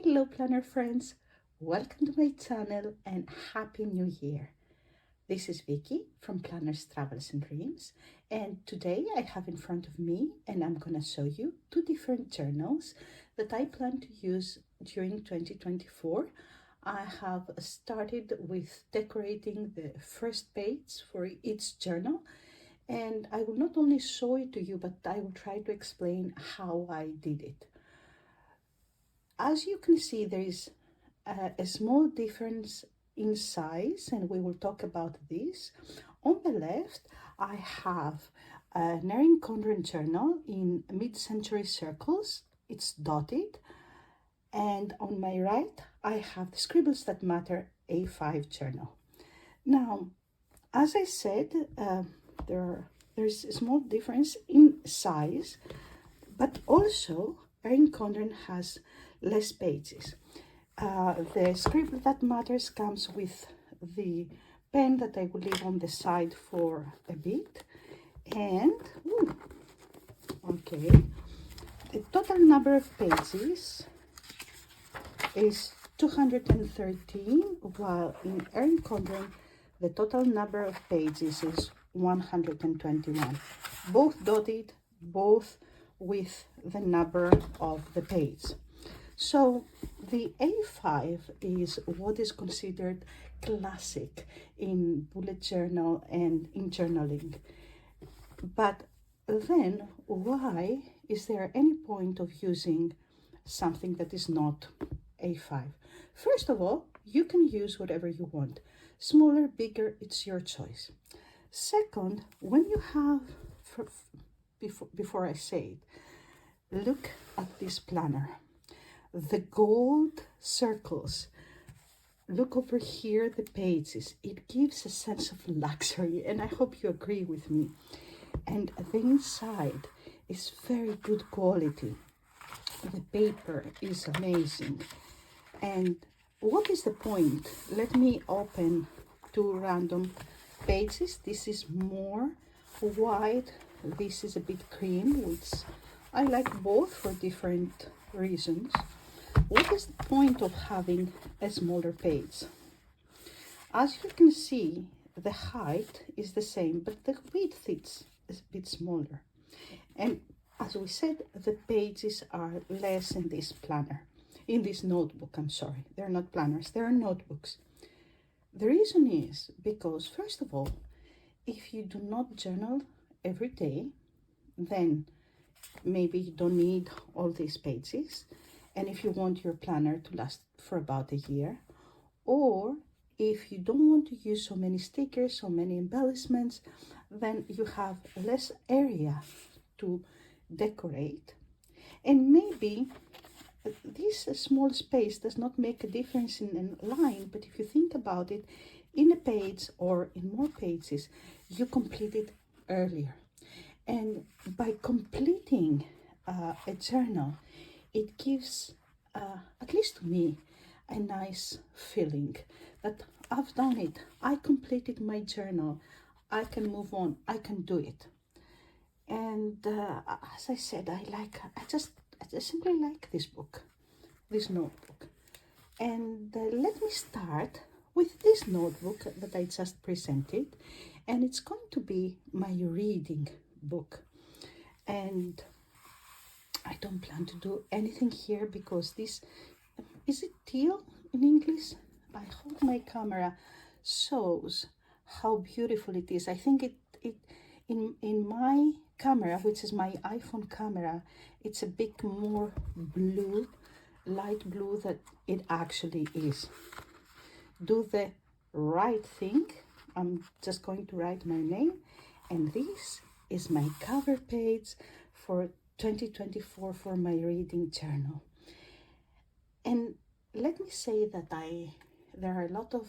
Hello planner friends, welcome to my channel and Happy New Year. This is Vicky from Planners, Travels and Dreams, and today I have in front of me and I'm gonna show you two different journals that I plan to use during 2024. I have started with decorating the first page for each journal, and I will not only show it to you, but I will try to explain how I did it. As you can see, there is a small difference in size, and we will talk about this. On the left, I have an Erin Condren journal in mid-century circles. It's dotted. And on my right, I have the Scribbles That Matter A5 journal. Now, as I said, there's a small difference in size, but also Erin Condren has less pages. The Scribble That Matters comes with the pen that I will leave on the side for a bit. And, okay, the total number of pages is 213, while in Erin Condren, the total number of pages is 121. Both dotted, both with the number of the page. So the A5 is what is considered classic in bullet journal and in journaling. But then why is there any point of using something that is not A5? First of all, you can use whatever you want. Smaller, bigger, it's your choice. Second, when you have, before I say it, look at this planner. The gold circles. Look over here, the pages. It gives a sense of luxury, and I hope you agree with me. And the inside is very good quality. The paper is amazing. And what is the point? Let me open two random pages. This is more white. This is a bit cream, which I like both for different reasons. What is the point of having a smaller page? As you can see, the height is the same, but the width is a bit smaller. And as we said, the pages are less in this planner, in this notebook, I'm sorry. They're not planners, they're notebooks. The reason is because, first of all, if you do not journal every day, then maybe you don't need all these pages. And if you want your planner to last for about a year, or if you don't want to use so many stickers, so many embellishments, then you have less area to decorate. And maybe this small space does not make a difference in a line, but if you think about it, in a page or in more pages, you complete it earlier. And by completing a journal, it gives, at least to me, a nice feeling that I've done it. I completed my journal. I can move on. I can do it. And as I said, I just simply like this book, this notebook. And let me start with this notebook that I just presented. And it's going to be my reading book. And I don't plan to do anything here because this, is it teal in English? I hope my camera shows how beautiful it is. I think in my camera, which is my iPhone camera, it's a bit more blue, light blue than it actually is. Do the right thing. I'm just going to write my name, and this is my cover page for 2024 for my reading journal. And let me say that there are a lot of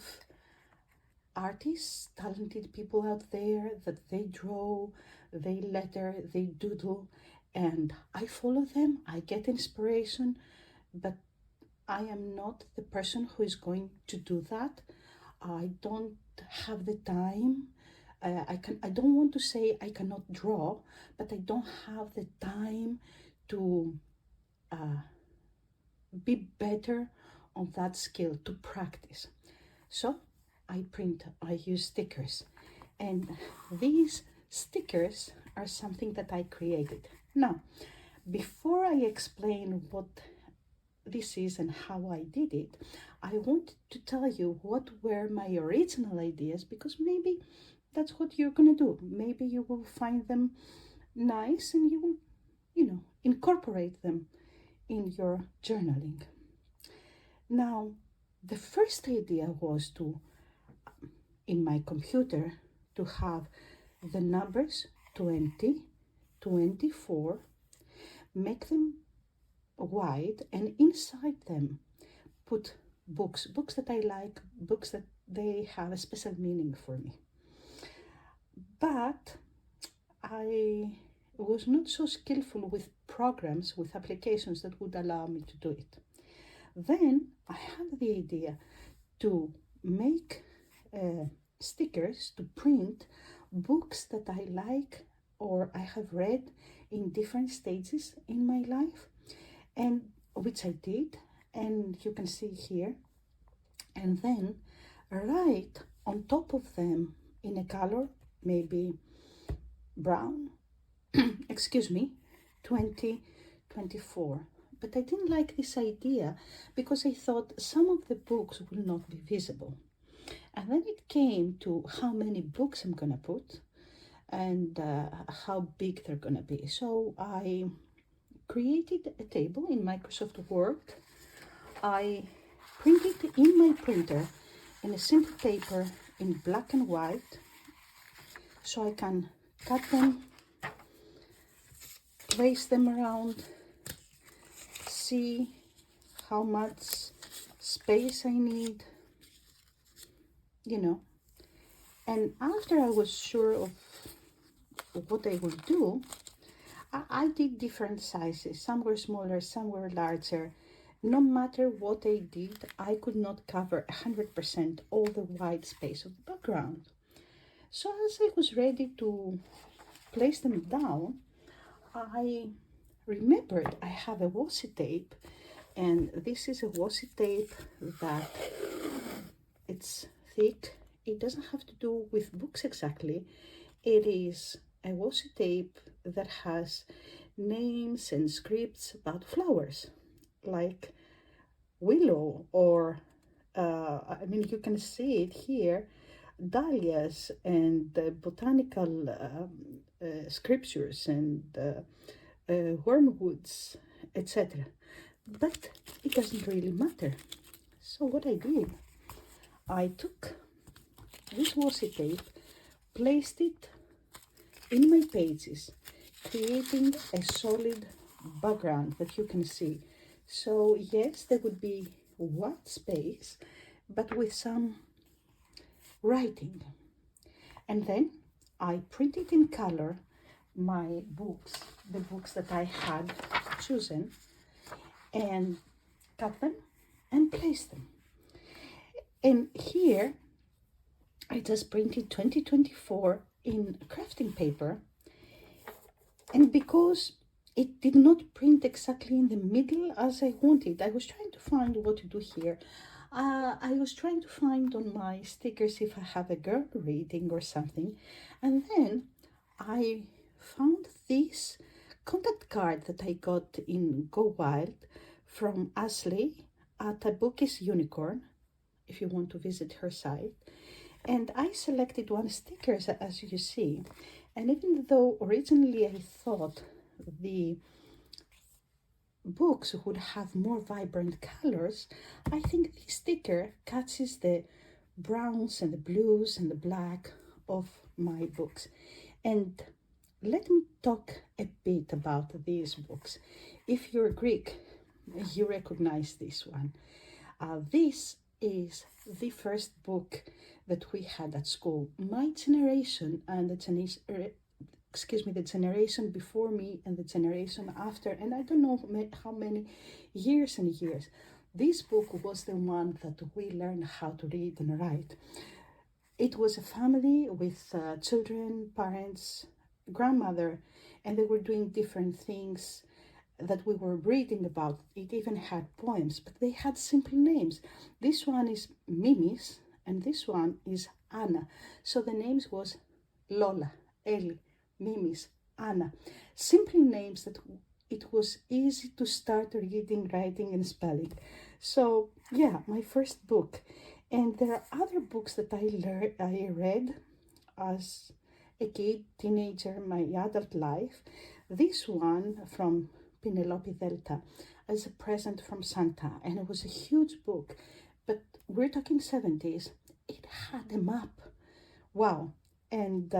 artists, talented people out there that they draw, they letter, they doodle, and I follow them, I get inspiration, but I am not the person who is going to do that. I don't have the time. I don't want to say I cannot draw, but I don't have the time to be better on that skill, to practice. So I use stickers, and these stickers are something that I created. Now, before I explain what this is and how I did it, I want to tell you what were my original ideas, because maybe that's what you're gonna do. Maybe you will find them nice and you will, incorporate them in your journaling. Now, the first idea was to, in my computer, to have the numbers 20, 24, make them wide, and inside them put books that I like, books that they have a special meaning for me. But I was not so skillful with programs, with applications that would allow me to do it. Then I had the idea to make stickers, to print books that I like or I have read in different stages in my life, and which I did, and you can see here, and then write on top of them in a color, maybe brown, excuse me, 2024. But I didn't like this idea because I thought some of the books will not be visible. And then it came to how many books I'm gonna put and how big they're gonna be. So I created a table in Microsoft Word. I printed in my printer in a simple paper in black and white, so I can cut them, place them around, see how much space I need, And after I was sure of what I would do, I did different sizes. Some were smaller, some were larger. No matter what I did, I could not cover 100% all the white space of the background. So as I was ready to place them down, I remembered I have a washi tape, and this is a washi tape that it's thick. It doesn't have to do with books exactly. It is a washi tape that has names and scripts about flowers, like willow, or you can see it here, dahlias, and botanical scriptures, and wormwoods, etc. But it doesn't really matter. So what I did, I took this washi tape, placed it in my pages, creating a solid background that you can see. So yes, there would be white space, but with some writing. And then I printed in color my books, the books that I had chosen, and cut them and placed them. And here I just printed 2024 in crafting paper, and because it did not print exactly in the middle as I wanted, I was trying to find what to do here. I was trying to find on my stickers if I have a girl reading or something, and then I found this contact card that I got in Go Wild from Ashley at A Book is Unicorn, if you want to visit her site. And I selected one sticker, as you see, and even though originally I thought the books would have more vibrant colors, I think this sticker catches the browns and the blues and the black of my books. And let me talk a bit about these books. If you're Greek, you recognize this one. This is the first book that we had at school. My generation and the generation before me and the generation after, and I don't know how many years and years, this book was the one that we learned how to read and write. It was a family with children, parents, grandmother, and they were doing different things. that we were reading about, it even had poems, but they had simple names. This one is Mimis, and this one is Anna. So the names was Lola, Ellie, Mimis, Anna. Simple names that it was easy to start reading, writing, and spelling. So yeah, my first book. And there are other books that I read as a kid, teenager, my adult life. This one from Penelope Delta as a present from Santa, and it was a huge book, but we're talking 70s. It had a map. Wow. And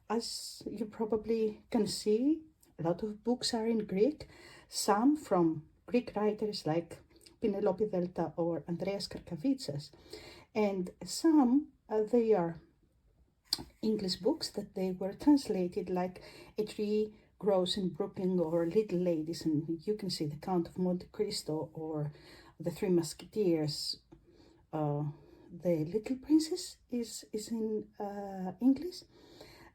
as you probably can see, a lot of books are in Greek, some from Greek writers like Penelope Delta or Andreas Karkavitsas, and some they are English books that they were translated, like A Tree Grows in Brooklyn or Little Ladies, and you can see The Count of Monte Cristo or The Three Musketeers. The Little Princess is in English,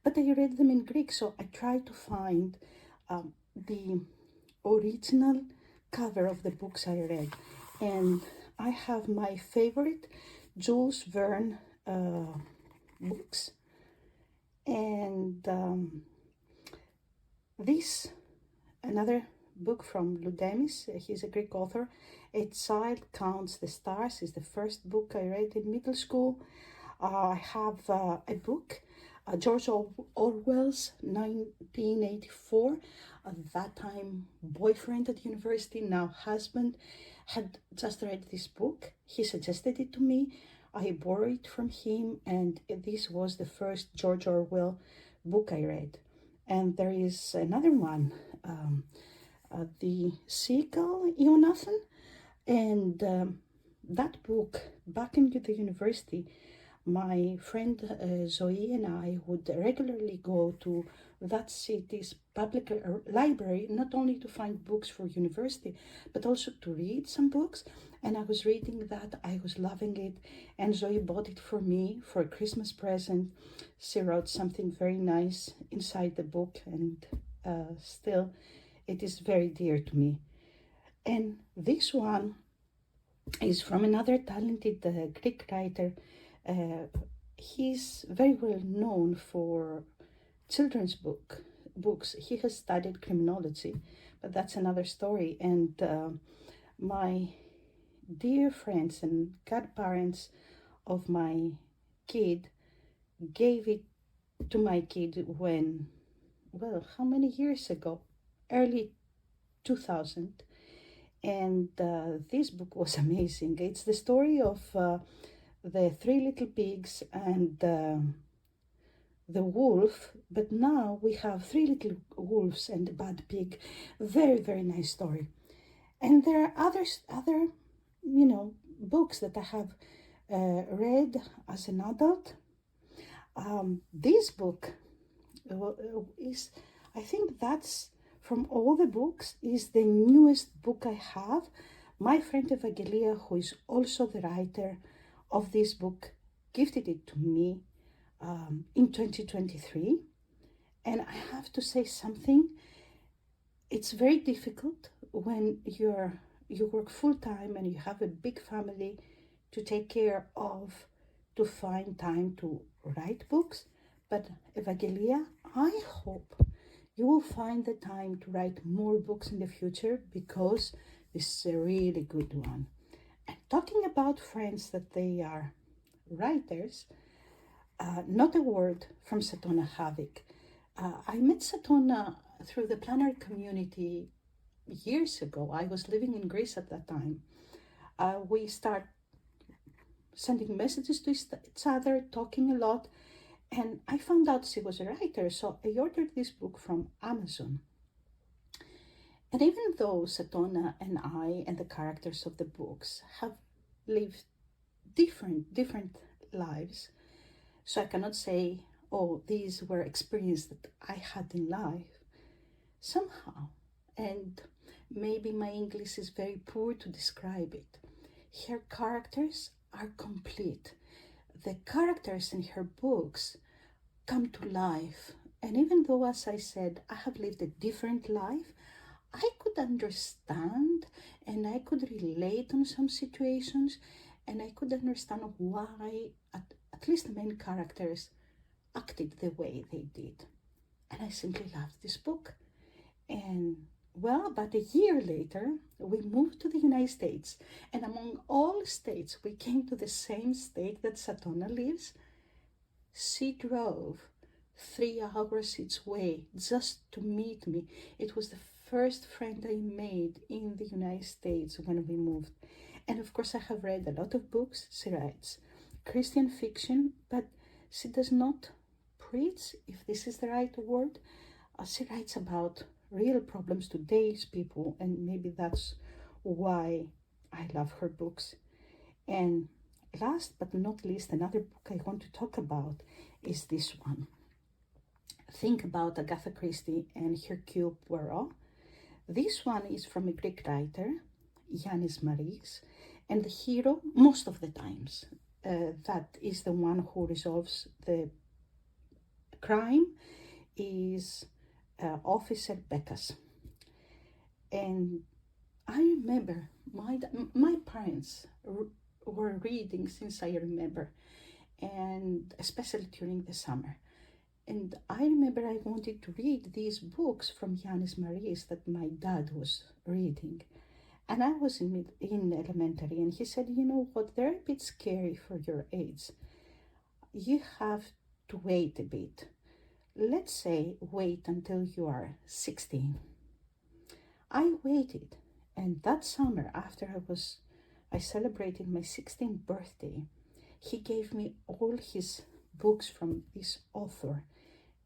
but I read them in Greek, so I tried to find the original cover of the books I read. And I have my favorite Jules Verne books. And this, another book from Ludemis, he's a Greek author. A Child Counts the Stars is the first book I read in middle school. I have a book, George Orwell's 1984. At that time, boyfriend at university, now husband, had just read this book. He suggested it to me. I borrowed it from him, and this was the first George Orwell book I read. And there is another one, The Seagull, Jonathan. And that book, back in the university, my friend Zoe and I would regularly go to that city's public library, not only to find books for university, but also to read some books. And I was reading that, I was loving it, and Zoe bought it for me for a Christmas present. She wrote something very nice inside the book, and still it is very dear to me. And this one is from another talented Greek writer. He's very well known for children's books. He has studied criminology, but that's another story. And my dear friends and godparents of my kid gave it to my kid when, well, how many years ago? Early 2000. And this book was amazing. It's the story of the three little pigs and the wolf, but now we have three little wolves and a bad pig. Very, very nice story. And there are other books that I have read as an adult. This book is, I think that's, from all the books, is the newest book I have. My friend Evangelia, who is also the writer of this book, gifted it to me in 2023. And I have to say something. It's very difficult when you work full-time and you have a big family to take care of, to find time to write books. But Evangelia, I hope you will find the time to write more books in the future, because this is a really good one. And talking about friends that they are writers, not a word from Satona Havik. I met Satona through the planner community years ago. I was living in Greece at that time. We start sending messages to each other, talking a lot, and I found out she was a writer, so I ordered this book from Amazon. And even though Satona and I and the characters of the books have lived different lives, so I cannot say, oh, these were experiences that I had in life, somehow, and maybe my English is very poor to describe it, her characters are complete. The characters in her books come to life. And even though, as I said, I have lived a different life, I could understand and I could relate on some situations, and I could understand why at least the main characters acted the way they did. And I simply loved this book. And well, about a year later, we moved to the United States. And among all states, we came to the same state that Satona lives. She drove 3 hours each way just to meet me. It was the first friend I made in the United States when we moved. And of course, I have read a lot of books. She writes Christian fiction, but she does not preach, if this is the right word. She writes about real problems today's people, and maybe that's why I love her books. And last but not least, another book I want to talk about is this one. Think about Agatha Christie and Hercule Poirot. This one is from a Greek writer, Yanis Maris, and the hero, most of the times, that is the one who resolves the crime, is Officer Bekas. And I remember my parents were reading since I remember, and especially during the summer. And I remember I wanted to read these books from Yanis Maris that my dad was reading. And I was in elementary, and he said, you know what, they're a bit scary for your age. You have to wait a bit. Let's say wait until you are 16. I waited, and that summer, after I celebrated my 16th birthday, he gave me all his books from this author,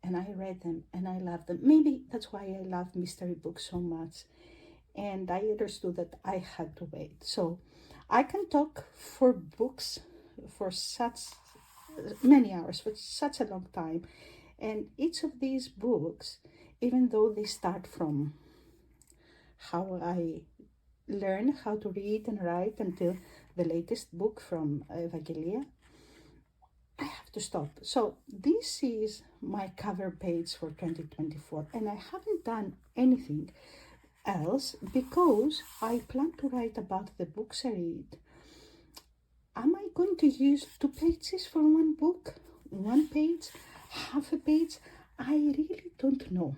and I read them and I loved them. Maybe that's why I love mystery books so much. And I understood that I had to wait. So I can talk for books for such many hours, for such a long time. And each of these books, even though they start from how I learned how to read and write until the latest book from Evangelia, I have to stop. So this is my cover page for 2024, and I haven't done anything else because I plan to write about the books I read. Am I going to use 2 pages for one book? 1 page? Half a page? I really don't know.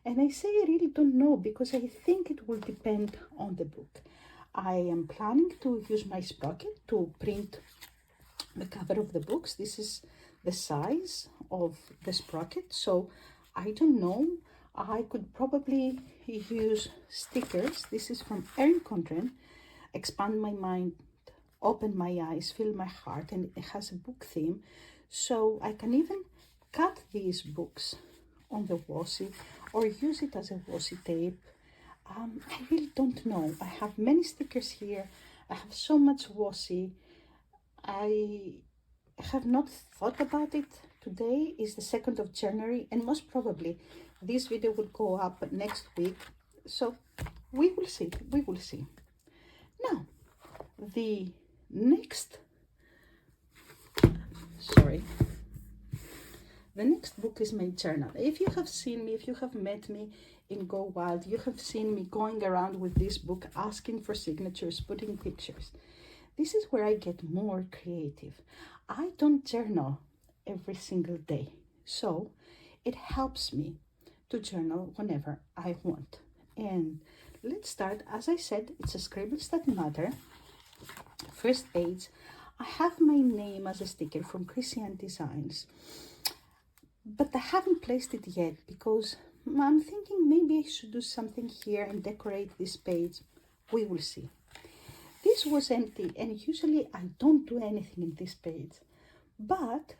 And I say I really don't know because I think it will depend on the book. I am planning to use my sprocket to print the cover of the books. This is the size of the sprocket, so I don't know. I could probably use stickers. This is from Erin Condren, Expand My Mind, Open My Eyes, Fill My Heart, and it has a book theme. So I can even cut these books on the washi or use it as a washi tape. I really don't know. I have many stickers here. I have so much washi. I have not thought about it. Today is the 2nd of January, and most probably this video will go up next week. So we will see. We will see. Now, the next book is my journal. If you have seen me, if you have met me in Go Wild, you have seen me going around with this book, asking for signatures, putting pictures. This is where I get more creative. I don't journal every single day, so it helps me to journal whenever I want. And let's start. As I said, it's a Scribbles That Matter. First page, I have my name as a sticker from Christian Designs, but I haven't placed it yet because I'm thinking maybe I should do something here and decorate this page. We will see. This was empty, and usually I don't do anything in this page, but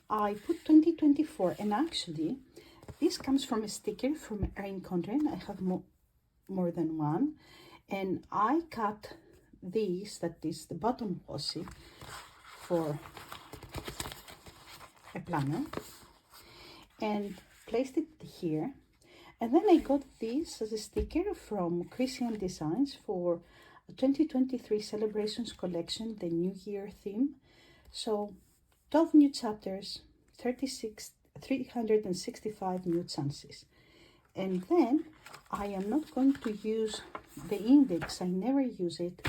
I put 2024, and actually this comes from a sticker from Erin Condren. I have more than one, and I cut these, that is the bottom washi, for a planner and placed it here. And then I got this as a sticker from Christian Designs for 2023 Celebrations Collection, the New Year theme. So 12 new chapters, 365 new chances. And then I am not going to use the index. I never use it.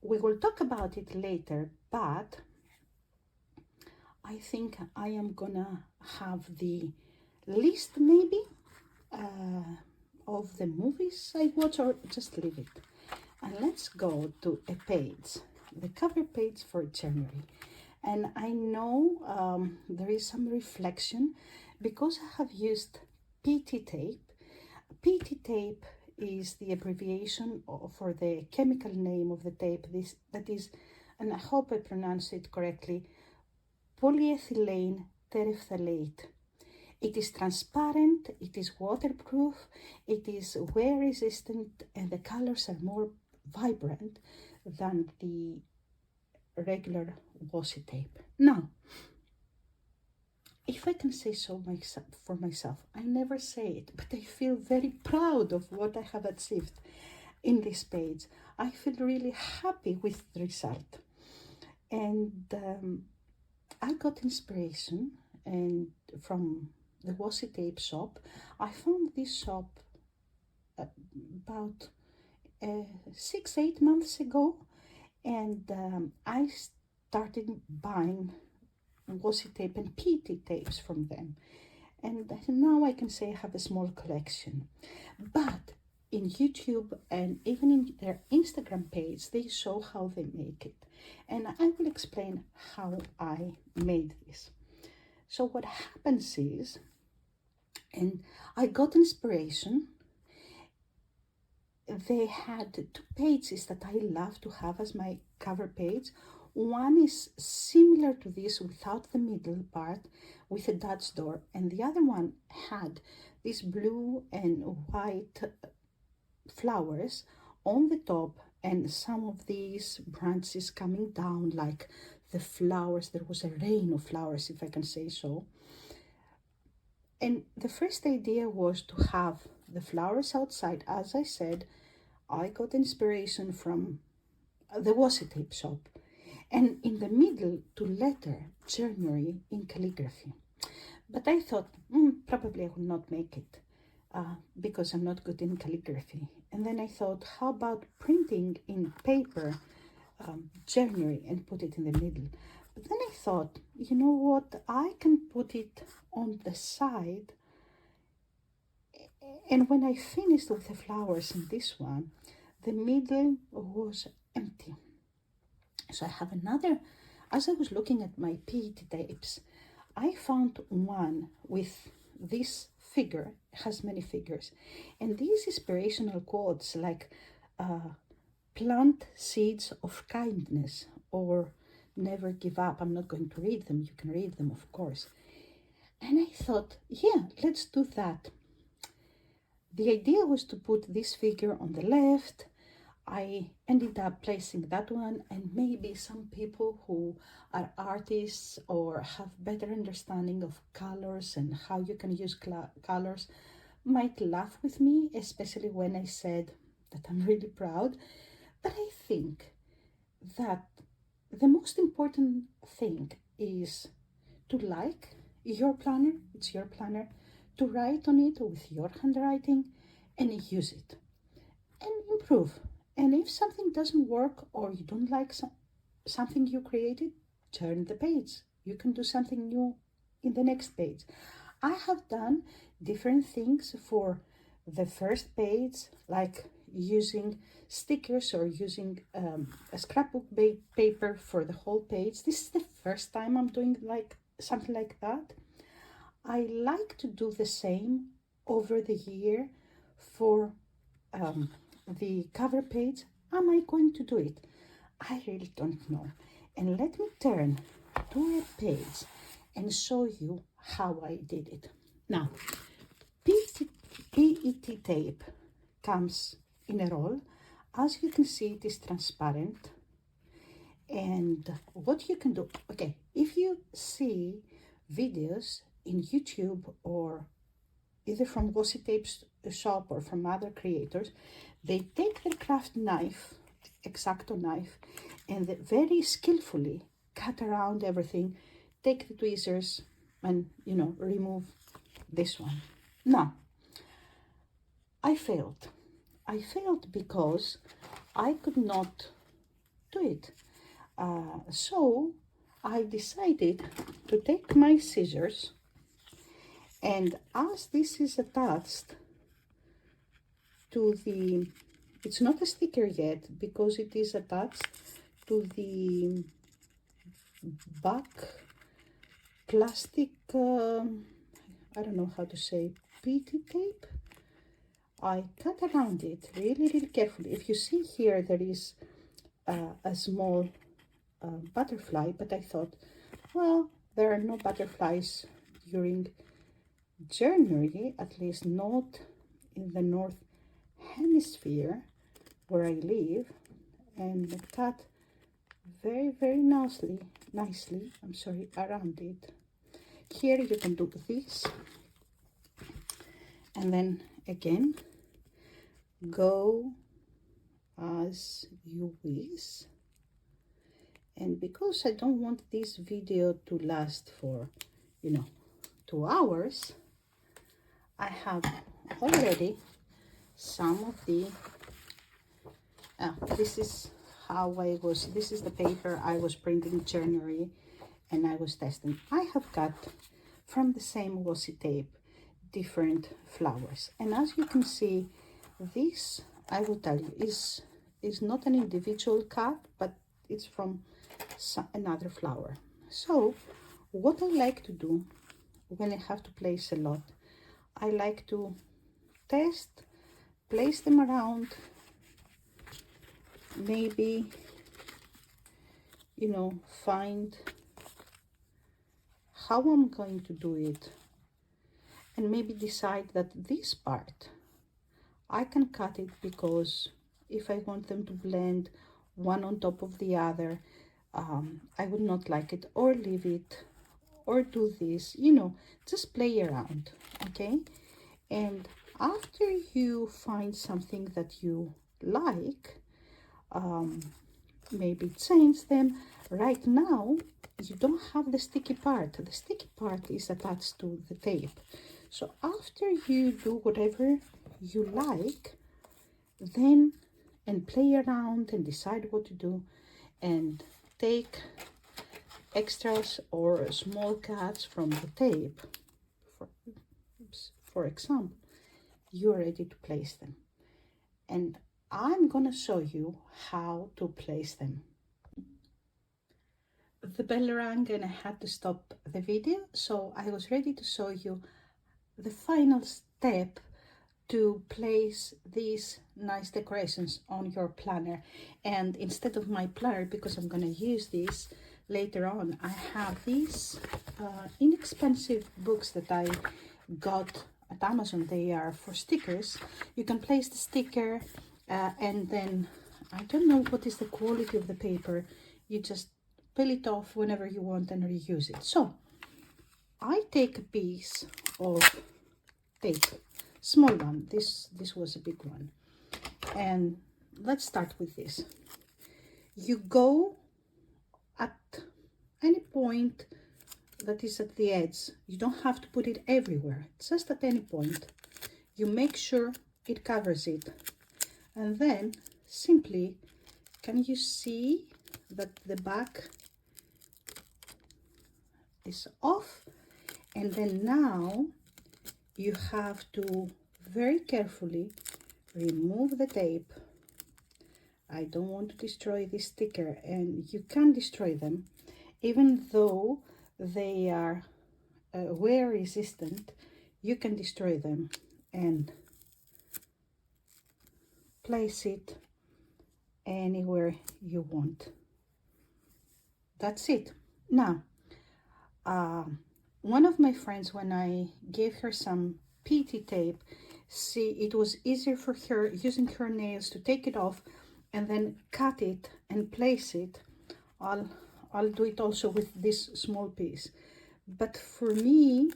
We will talk about it later, but I think I am gonna have the list maybe of the movies I watch, or just leave it. And let's go to a page, the cover page for January. And I know there is some reflection because I have used PT tape. PT tape is the abbreviation for the chemical name of the tape. That is, and I hope I pronounce it correctly, polyethylene terephthalate. It is transparent, it is waterproof, it is wear resistant, and the colors are more vibrant than the regular washi tape. Now, if I can say so for myself, I never say it, but I feel very proud of what I have achieved in this page. I feel really happy with the result. And I got inspiration and from the washi tape shop. I found this shop about 6-8 months ago, and I started buying washi tape and PT tapes from them, and now I can say I have a small collection. But in YouTube and even in their Instagram page, they show how they make it, and I will explain how I made this. So what happens is, and I got inspiration. They had 2 pages that I love to have as my cover page. One is similar to this without the middle part with a Dutch door, and the other one had these blue and white flowers on the top and some of these branches coming down like the flowers. There was a rain of flowers, if I can say so. And the first idea was to have the flowers outside. As I said, I got inspiration from the washi tape shop. And in the middle, to letter January in calligraphy. But I thought, probably I will not make it because I'm not good in calligraphy. And then I thought, how about printing in paper January and put it in the middle? But then I thought, you know what, I can put it on the side. And when I finished with the flowers in this one, the middle was empty. So I have another, as I was looking at my PET tapes, I found one with this figure, it has many figures, and these inspirational quotes like plant seeds of kindness or never give up. I'm not going to read them, you can read them of course. And I thought, yeah, let's do that. The idea was to put this figure on the left. I ended up placing that one, and maybe some people who are artists or have better understanding of colors and how you can use colors might laugh with me, especially when I said that I'm really proud. But I think that the most important thing is to like your planner, it's your planner, to write on it with your handwriting and use it and improve. And if something doesn't work or you don't like something you created, turn the page. You can do something new in the next page. I have done different things for the first page, like using stickers or using a scrapbook paper for the whole page. This is the first time I'm doing something like that. I like to do the same over the year for the cover page. Am I going to do it? I really don't know. And let me turn to a page and show you how I did it. Now, PET tape comes in a roll. As you can see, it is transparent. And what you can do, okay, if you see videos in YouTube or either from washi tape shop or from other creators, they take their craft knife, X-Acto knife, and they very skillfully cut around everything, take the tweezers and, remove this one. Now, I failed. I failed because I could not do it. So I decided to take my scissors, and as this is attached to the, it's not a sticker yet because it is attached to the back plastic, I don't know how to say, PT tape. I cut around it really carefully. If you see here, there is a small butterfly, but I thought, well, there are no butterflies during January, at least not in the North Hemisphere where I live, and cut very nicely, I'm sorry, around it. Here you can do this, and then again go as you wish. And because I don't want this video to last for, 2 hours, I have already some of the, this is this is the paper I was printing in January and I was testing. I have cut from the same washi tape different flowers, and as you can see, this, I will tell you, is not an individual cut, but it's from another flower. So what I like to do when I have to place a lot, I like to test, place them around, maybe, find how I'm going to do it, and maybe decide that this part I can cut it, because if I want them to blend one on top of the other, I would not like it, or leave it, or do this, just play around, okay? And after you find something that you like, maybe change them. Right now you don't have the sticky part. The sticky part is attached to the tape. So after you do whatever you like, then, and play around and decide what to do, and take extras or small cuts from the tape, for example, you're ready to place them. And I'm gonna show you how to place them. The bell rang and I had to stop the video, so I was ready to show you the final step to place these nice decorations on your planner. And instead of my planner, because I'm gonna use this later on, I have these inexpensive books that I got at Amazon. They are for stickers. You can place the sticker and then, I don't know what is the quality of the paper, you just peel it off whenever you want and reuse it. So I take a piece of tape, small one, this was a big one, and let's start with this. You go at any point that is at the edge. You don't have to put it everywhere, just at any point. You make sure it covers it, and then simply, can you see that the back is off? And then now you have to very carefully remove the tape. I don't want to destroy this sticker, and you can destroy them even though they are wear resistant. You can destroy them and place it anywhere you want. That's it. Now one of my friends, when I gave her some PT tape, it was easier for her using her nails to take it off and then cut it and place it. I'll do it also with this small piece, but for me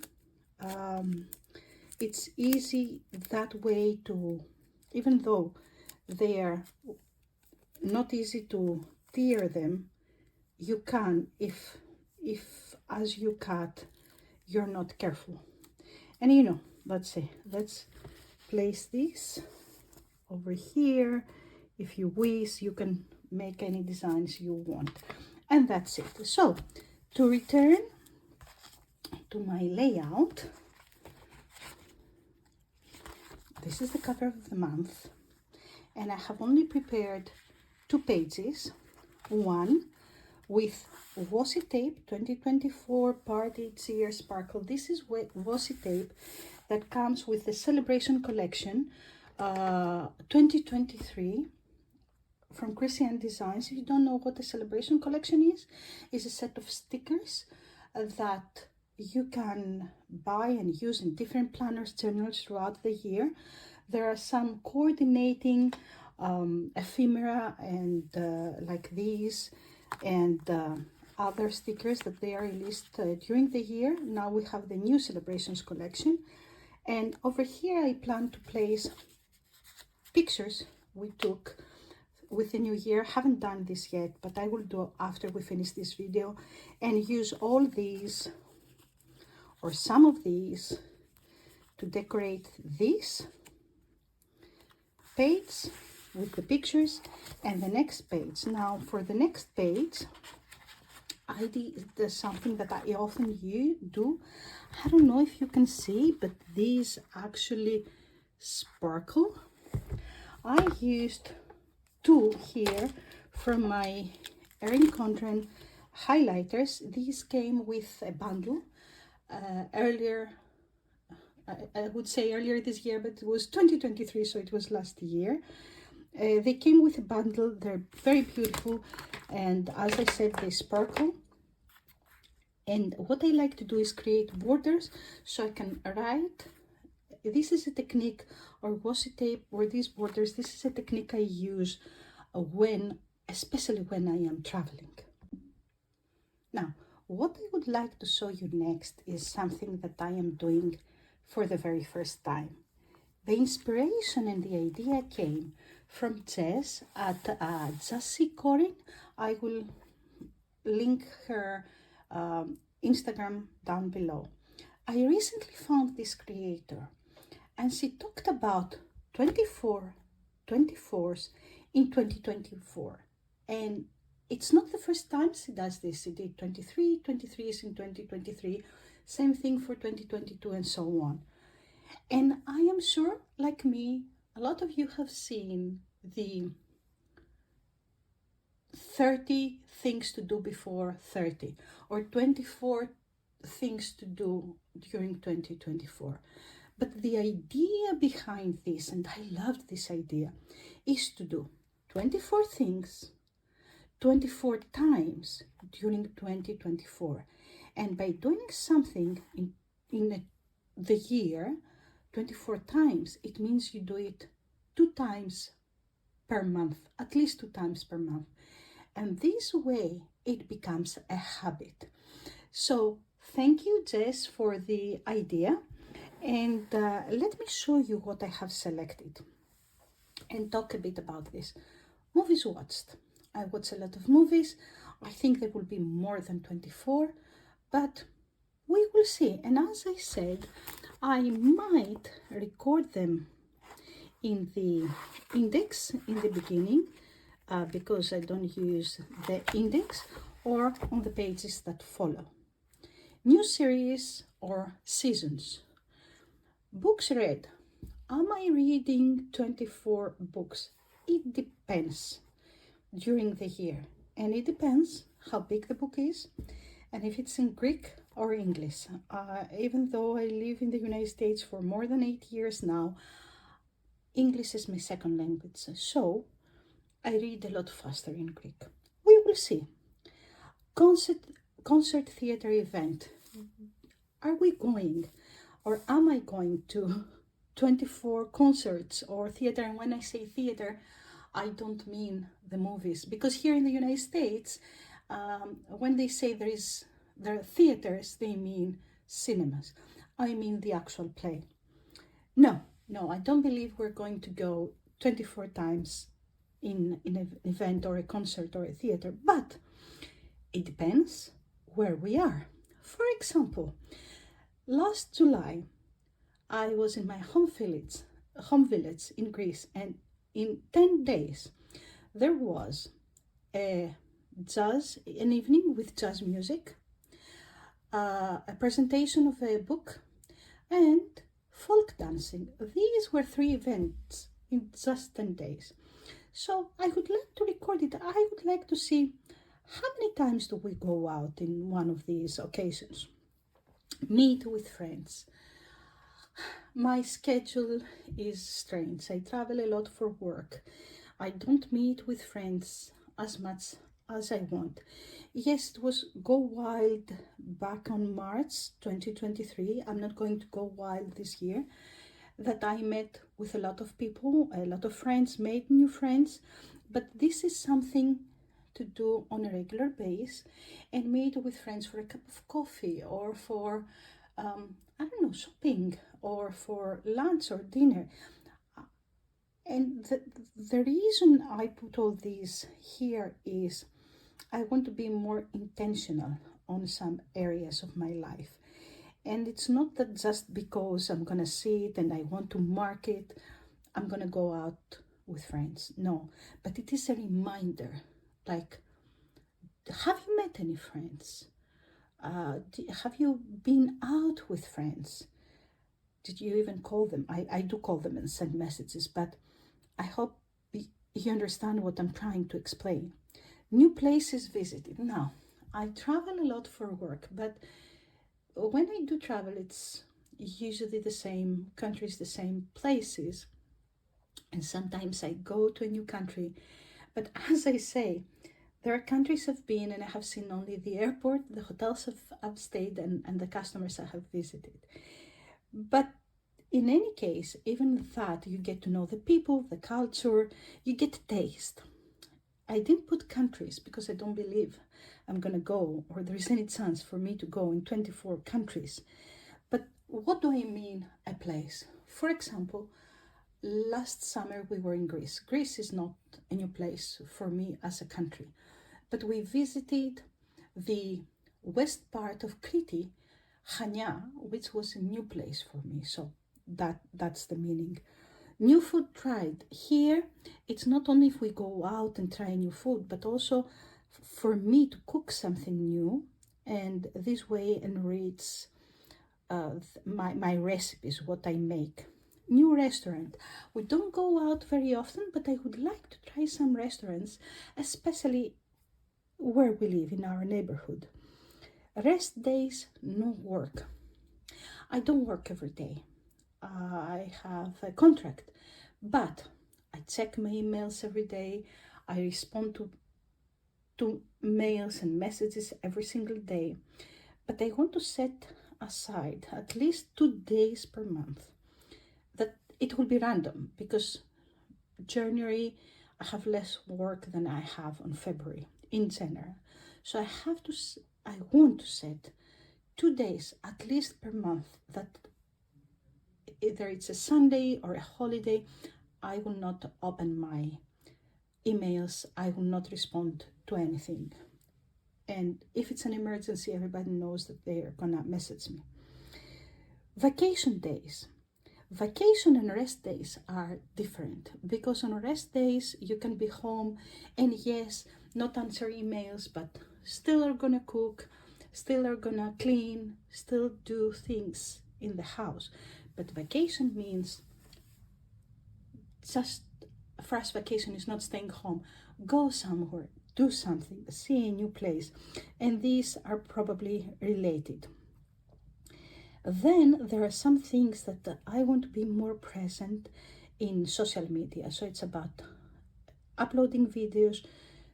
it's easy that way to, even though they are not easy to tear them, you can, if as you cut you're not careful. And let's place this over here. If you wish, you can make any designs you want. And that's it. So, to return to my layout, this is the cover of the month. And I have only prepared 2 pages. One with washi tape 2024 Party It's Here Sparkle. This is washi tape that comes with the Celebration Collection 2023 from Christian Designs. If you don't know what the Celebration Collection is, it's a set of stickers that you can buy and use in different planners, journals throughout the year. There are some coordinating ephemera and like these, and other stickers that they are released during the year. Now we have the new Celebrations collection, and over here I plan to place pictures we took with the new year. Haven't done this yet, but I will do after we finish this video, and use all these or some of these to decorate this page with the pictures and the next page. Now for the next page, I did something that I often do. I don't know if you can see, but these actually sparkle. I used 2 here from my Erin Condren highlighters. These came with a bundle earlier. I would say earlier this year, but it was 2023, so it was last year. They came with a bundle. They're very beautiful, and as I said, they sparkle. And what I like to do is create borders so I can write. This is a technique, or washi tape, or these borders, this is a technique I use especially when I am traveling. Now, what I would like to show you next is something that I am doing for the very first time. The inspiration and the idea came from Jess at Jessie Corin. I will link her Instagram down below. I recently found this creator, and she talked about 24s in 2024. And it's not the first time she does this. She did 23s in 2023, same thing for 2022, and so on. And I am sure, like me, a lot of you have seen the 30 things to do before 30, or 24 things to do during 2024. But the idea behind this, and I loved this idea, is to do 24 things 24 times during 2024. And by doing something in the year 24 times, it means you do it 2 times per month, at least 2 times per month. And this way it becomes a habit. So thank you, Jess, for the idea. And let me show you what I have selected and talk a bit about this. Movies watched. I watch a lot of movies. I think there will be more than 24, but we will see. And as I said, I might record them in the index in the beginning because I don't use the index, or on the pages that follow. New series or seasons. Books read. Am I reading 24 books? It depends during the year, and it depends how big the book is and if it's in Greek or English. Even though I live in the United States for more than 8 years now, English is my second language, so I read a lot faster in Greek. We will see. Concert theater event. Are we going, or am I going to 24 concerts or theater? And when I say theater, I don't mean the movies, because here in the United States, when they say there are theaters, they mean cinemas. I mean the actual play. No, I don't believe we're going to go 24 times in an event or a concert or a theater, but it depends where we are. For example, last July, I was in my home village home village in Greece, and in 10 days there was an evening with jazz music, a presentation of a book, and folk dancing. These were 3 events in just 10 days. So I would like to record it. I would like to see how many times do we go out in one of these occasions. Meet with friends. My schedule is strange. I travel a lot for work. I don't meet with friends as much as I want. Yes, it was Go Wild back on March 2023. I'm not going to go wild this year. That I met with a lot of people, a lot of friends, made new friends. But this is something to do on a regular basis, and meet with friends for a cup of coffee, or for I don't know, shopping, or for lunch or dinner. And the reason I put all these here is I want to be more intentional on some areas of my life. And it's not that just because I'm gonna see it and I want to mark it, I'm gonna go out with friends. No, but it is a reminder, like, have you met any friends? Have you been out with friends? Did you even call them? I do call them and send messages, but I hope you understand what I'm trying to explain. New places visited. Now, I travel a lot for work, but when I do travel, it's usually the same countries, the same places. And sometimes I go to a new country. But as I say, there are countries I've been and I have seen only the airport, the hotels I've stayed, and the customers I have visited. But in any case, even that, you get to know the people, the culture, you get to taste. I didn't put countries because I don't believe I'm gonna go, or there is any chance for me to go in 24 countries. But what do I mean a place? For example, last summer we were in Greece. Greece is not a new place for me as a country, but we visited the west part of Crete, Chania, which was a new place for me. So that's the meaning. New food tried. Here, it's not only if we go out and try new food, but also for me to cook something new, and this way enrich my recipes, what I make. New restaurant. We don't go out very often, but I would like to try some restaurants, especially where we live in our neighborhood. Rest days, no work. I don't work every day. I have a contract, but I check my emails every day. I respond to mails and messages every single day. But I want to set aside at least 2 days per month. That it will be random, because January I have less work than I have on February in general. So I want to set 2 days at least per month, that either it's a Sunday or a holiday, I will not open my emails, I will not respond to anything. And if it's an emergency, everybody knows that they're gonna message me. Vacation days. Vacation and rest days are different, because on rest days you can be home and yes, not answer emails, but still are gonna cook, still are gonna clean, still do things in the house. But vacation means just, for us, vacation is not staying home. Go somewhere, do something, see a new place. And these are probably related. Then there are some things that I want to be more present in social media. So it's about uploading videos,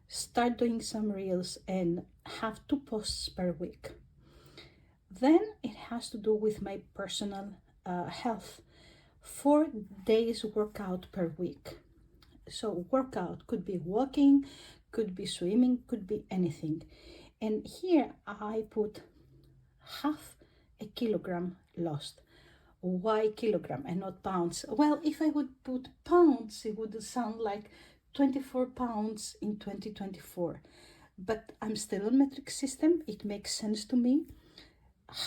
start doing some reels, and have 2 posts per week. Then it has to do with my personal health. 4 days workout per week. So workout could be walking, could be swimming, could be anything. And here I put half a kilogram lost. Why kilogram and not pounds? Well, if I would put pounds, it would sound like 24 pounds in 2024. But I'm still on metric system. It makes sense to me.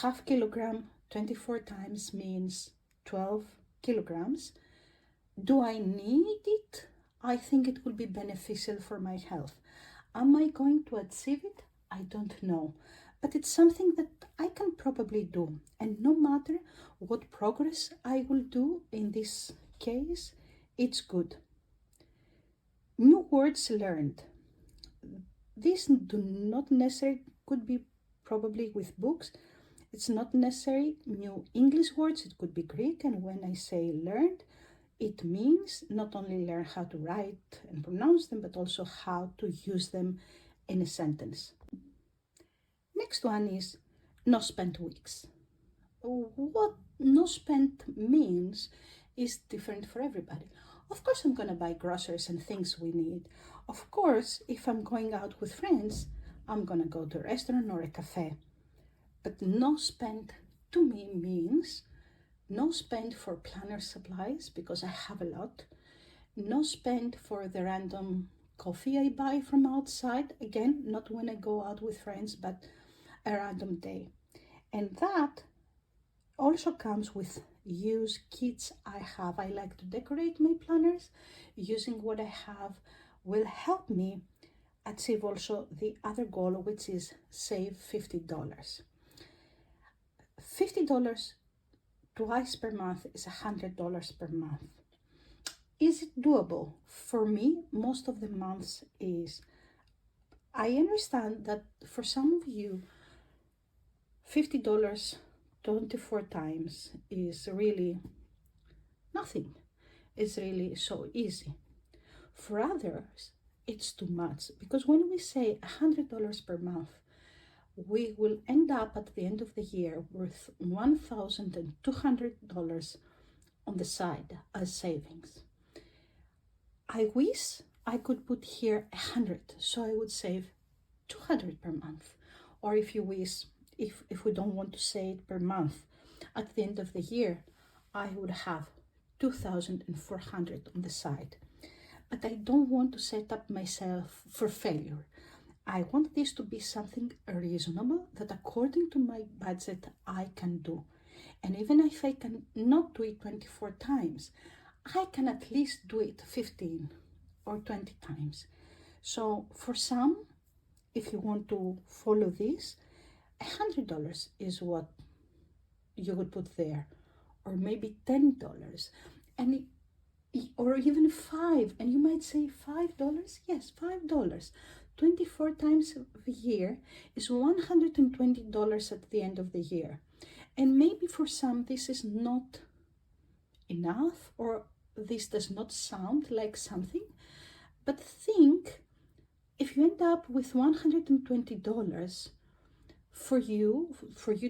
Half kilogram 24 times means 12 kilograms. Do I need it? I think it will be beneficial for my health. Am I going to achieve it? I don't know. But it's something that I can probably do. And no matter what progress I will do in this case, it's good. New words learned. These do not necessarily could be probably with books. It's not necessary new English words. It could be Greek. And when I say learned, it means not only learn how to write and pronounce them, but also how to use them in a sentence. Next one is no spent weeks. What no spent means is different for everybody. Of course, I'm going to buy groceries and things we need. Of course, if I'm going out with friends, I'm going to go to a restaurant or a cafe. But no spent to me means no spend for planner supplies because I have a lot. No spend for the random coffee I buy from outside. Again, not when I go out with friends, but a random day. And that also comes with use kits I have. I like to decorate my planners. Using what I have will help me achieve also the other goal, which is save $50. $50 twice per month is $100 per month. Is it doable? For me, most of the months is. I understand that for some of you, $50 24 times is really nothing. It's really so easy. For others, it's too much because when we say $100 per month, we will end up at the end of the year with $1,200 on the side as savings. I wish I could put here 100, so I would save 200 per month. Or if you wish, if we don't want to say it per month, at the end of the year, I would have 2,400 on the side. But I don't want to set up myself for failure. I want this to be something reasonable that according to my budget I can do. And even if I can not do it 24 times, I can at least do it 15 or 20 times. So for some, if you want to follow this, $100 is what you would put there, or maybe $10, and or even $5, and you might say $5. Yes, $5. 24 times a year is $120 at the end of the year. And maybe for some this is not enough, or this does not sound like something, but think if you end up with $120 for you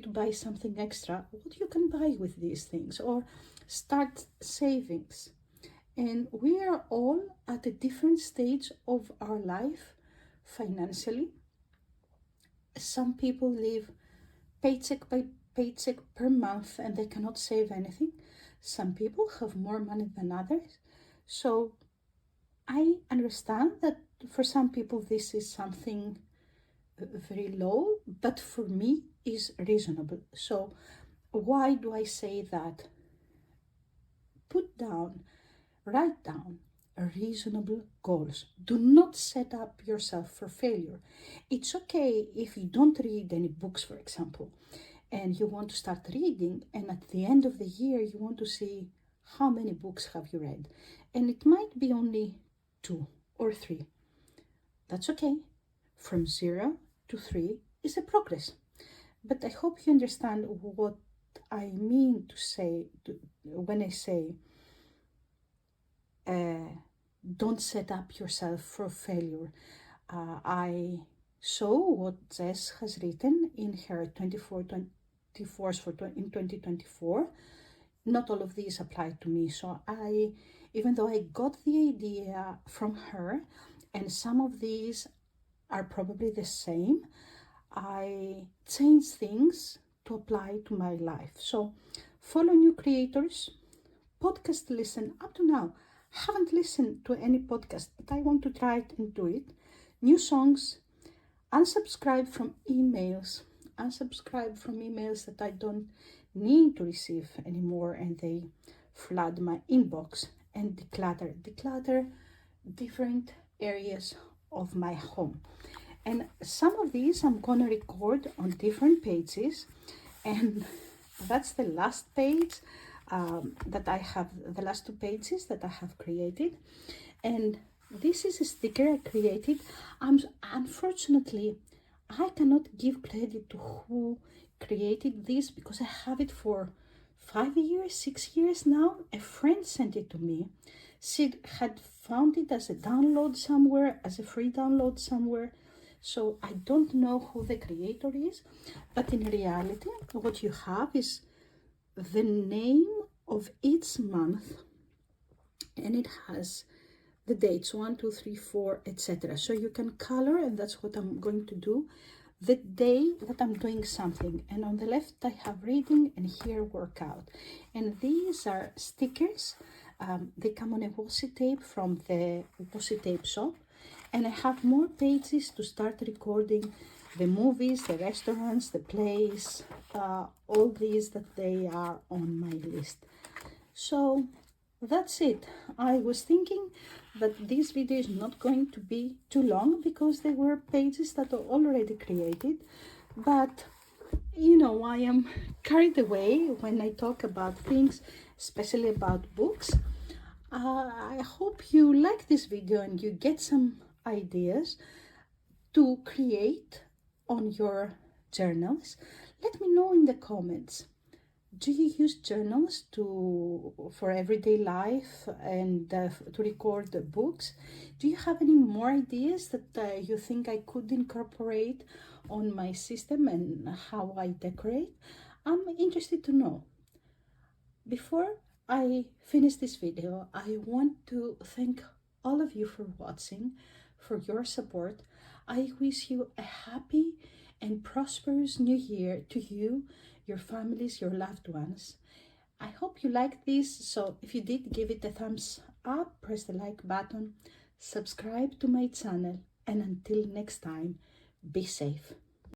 to buy something extra, what you can buy with these things, or start savings. And we are all at a different stage of our life financially. Some people live paycheck by paycheck per month and they cannot save anything. Some people have more money than others. So I understand that for some people this is something very low, but for me is reasonable. So why do I say that? Write down reasonable goals. Do not set up yourself for failure. It's okay if you don't read any books, for example, and you want to start reading, and at the end of the year you want to see how many books have you read, and it might be only 2 or 3. That's okay. From 0 to 3 is a progress. But I hope you understand what I mean to say when I say don't set up yourself for failure. I saw what Jess has written in her 24 in 2024. Not all of these apply to me. So even though I got the idea from her, and some of these are probably the same, I changed things to apply to my life. So follow new creators, podcast listen. Up to now, haven't listened to any podcast, but I want to try it and do it. New songs, unsubscribe from emails that I don't need to receive anymore and they flood my inbox. and declutter different areas of my home. And some of these I'm gonna record on different pages, and that's the last page that I have, the last two pages that I have created. And this is a sticker I created. Unfortunately, I cannot give credit to who created this because I have it for 5 years, 6 years now. A friend sent it to me. She had found it as a download somewhere, as a free download somewhere. So I don't know who the creator is, but in reality, what you have is the name of each month, and it has the dates 1, 2, 3, 4, etc. So you can color, and that's what I'm going to do, the day that I'm doing something. And on the left I have reading, and here workout. And these are stickers. They come on a washi tape from the washi tape shop, and I have more pages to start recording the movies, the restaurants, the plays, all these that they are on my list. So that's it. I was thinking that this video is not going to be too long because they were pages that are already created, but you know, I am carried away when I talk about things, especially about books. I hope you like this video and you get some ideas to create on your journals. Let me know in the comments. Do you use journals for everyday life and to record the books? Do you have any more ideas that you think I could incorporate on my system and how I decorate? I'm interested to know. Before I finish this video, I want to thank all of you for watching, for your support. I wish you a happy and prosperous new year to you, your families, your loved ones. I hope you liked this, so if you did, give it a thumbs up, press the like button, subscribe to my channel, and until next time, be safe.